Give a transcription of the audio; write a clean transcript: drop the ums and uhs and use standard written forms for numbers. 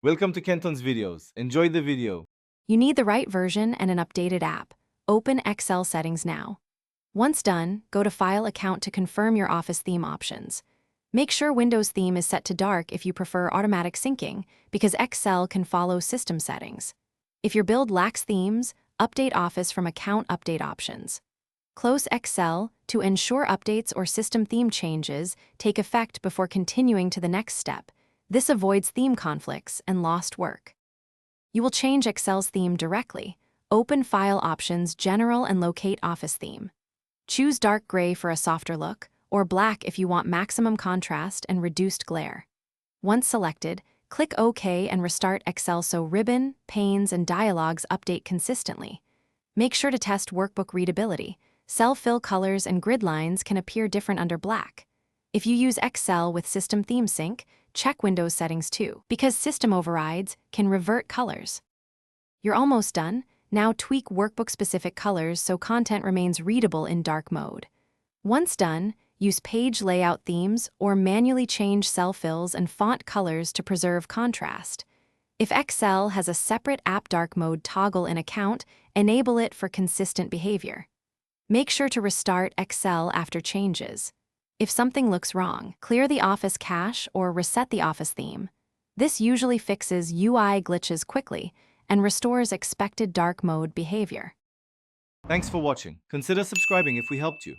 Welcome to Kenton's videos. Enjoy the video. You need the right version and an updated app. Open Excel settings now. Once done, go to File Account to confirm your Office theme options. Make sure Windows theme is set to dark if you prefer automatic syncing, because Excel can follow system settings. If your build lacks themes, update Office from Account Update options. Close Excel to ensure updates or system theme changes take effect before continuing to the next step. This avoids theme conflicts and lost work. You will change Excel's theme directly. Open File Options, General, and locate Office theme. Choose dark gray for a softer look, or black if you want maximum contrast and reduced glare. Once selected, click OK and restart Excel so ribbon, panes, and dialogues update consistently. Make sure to test workbook readability. Cell fill colors and grid lines can appear different under black. If you use Excel with System Theme Sync, check Windows settings too, because system overrides can revert colors. You're almost done. Now tweak workbook-specific colors so content remains readable in dark mode. Once done, use page layout themes or manually change cell fills and font colors to preserve contrast. If Excel has a separate App Dark Mode toggle in Account, enable it for consistent behavior. Make sure to restart Excel after changes. If something looks wrong, clear the Office cache or reset the Office theme. This usually fixes UI glitches quickly and restores expected dark mode behavior. Thanks for watching. Consider subscribing if we helped you.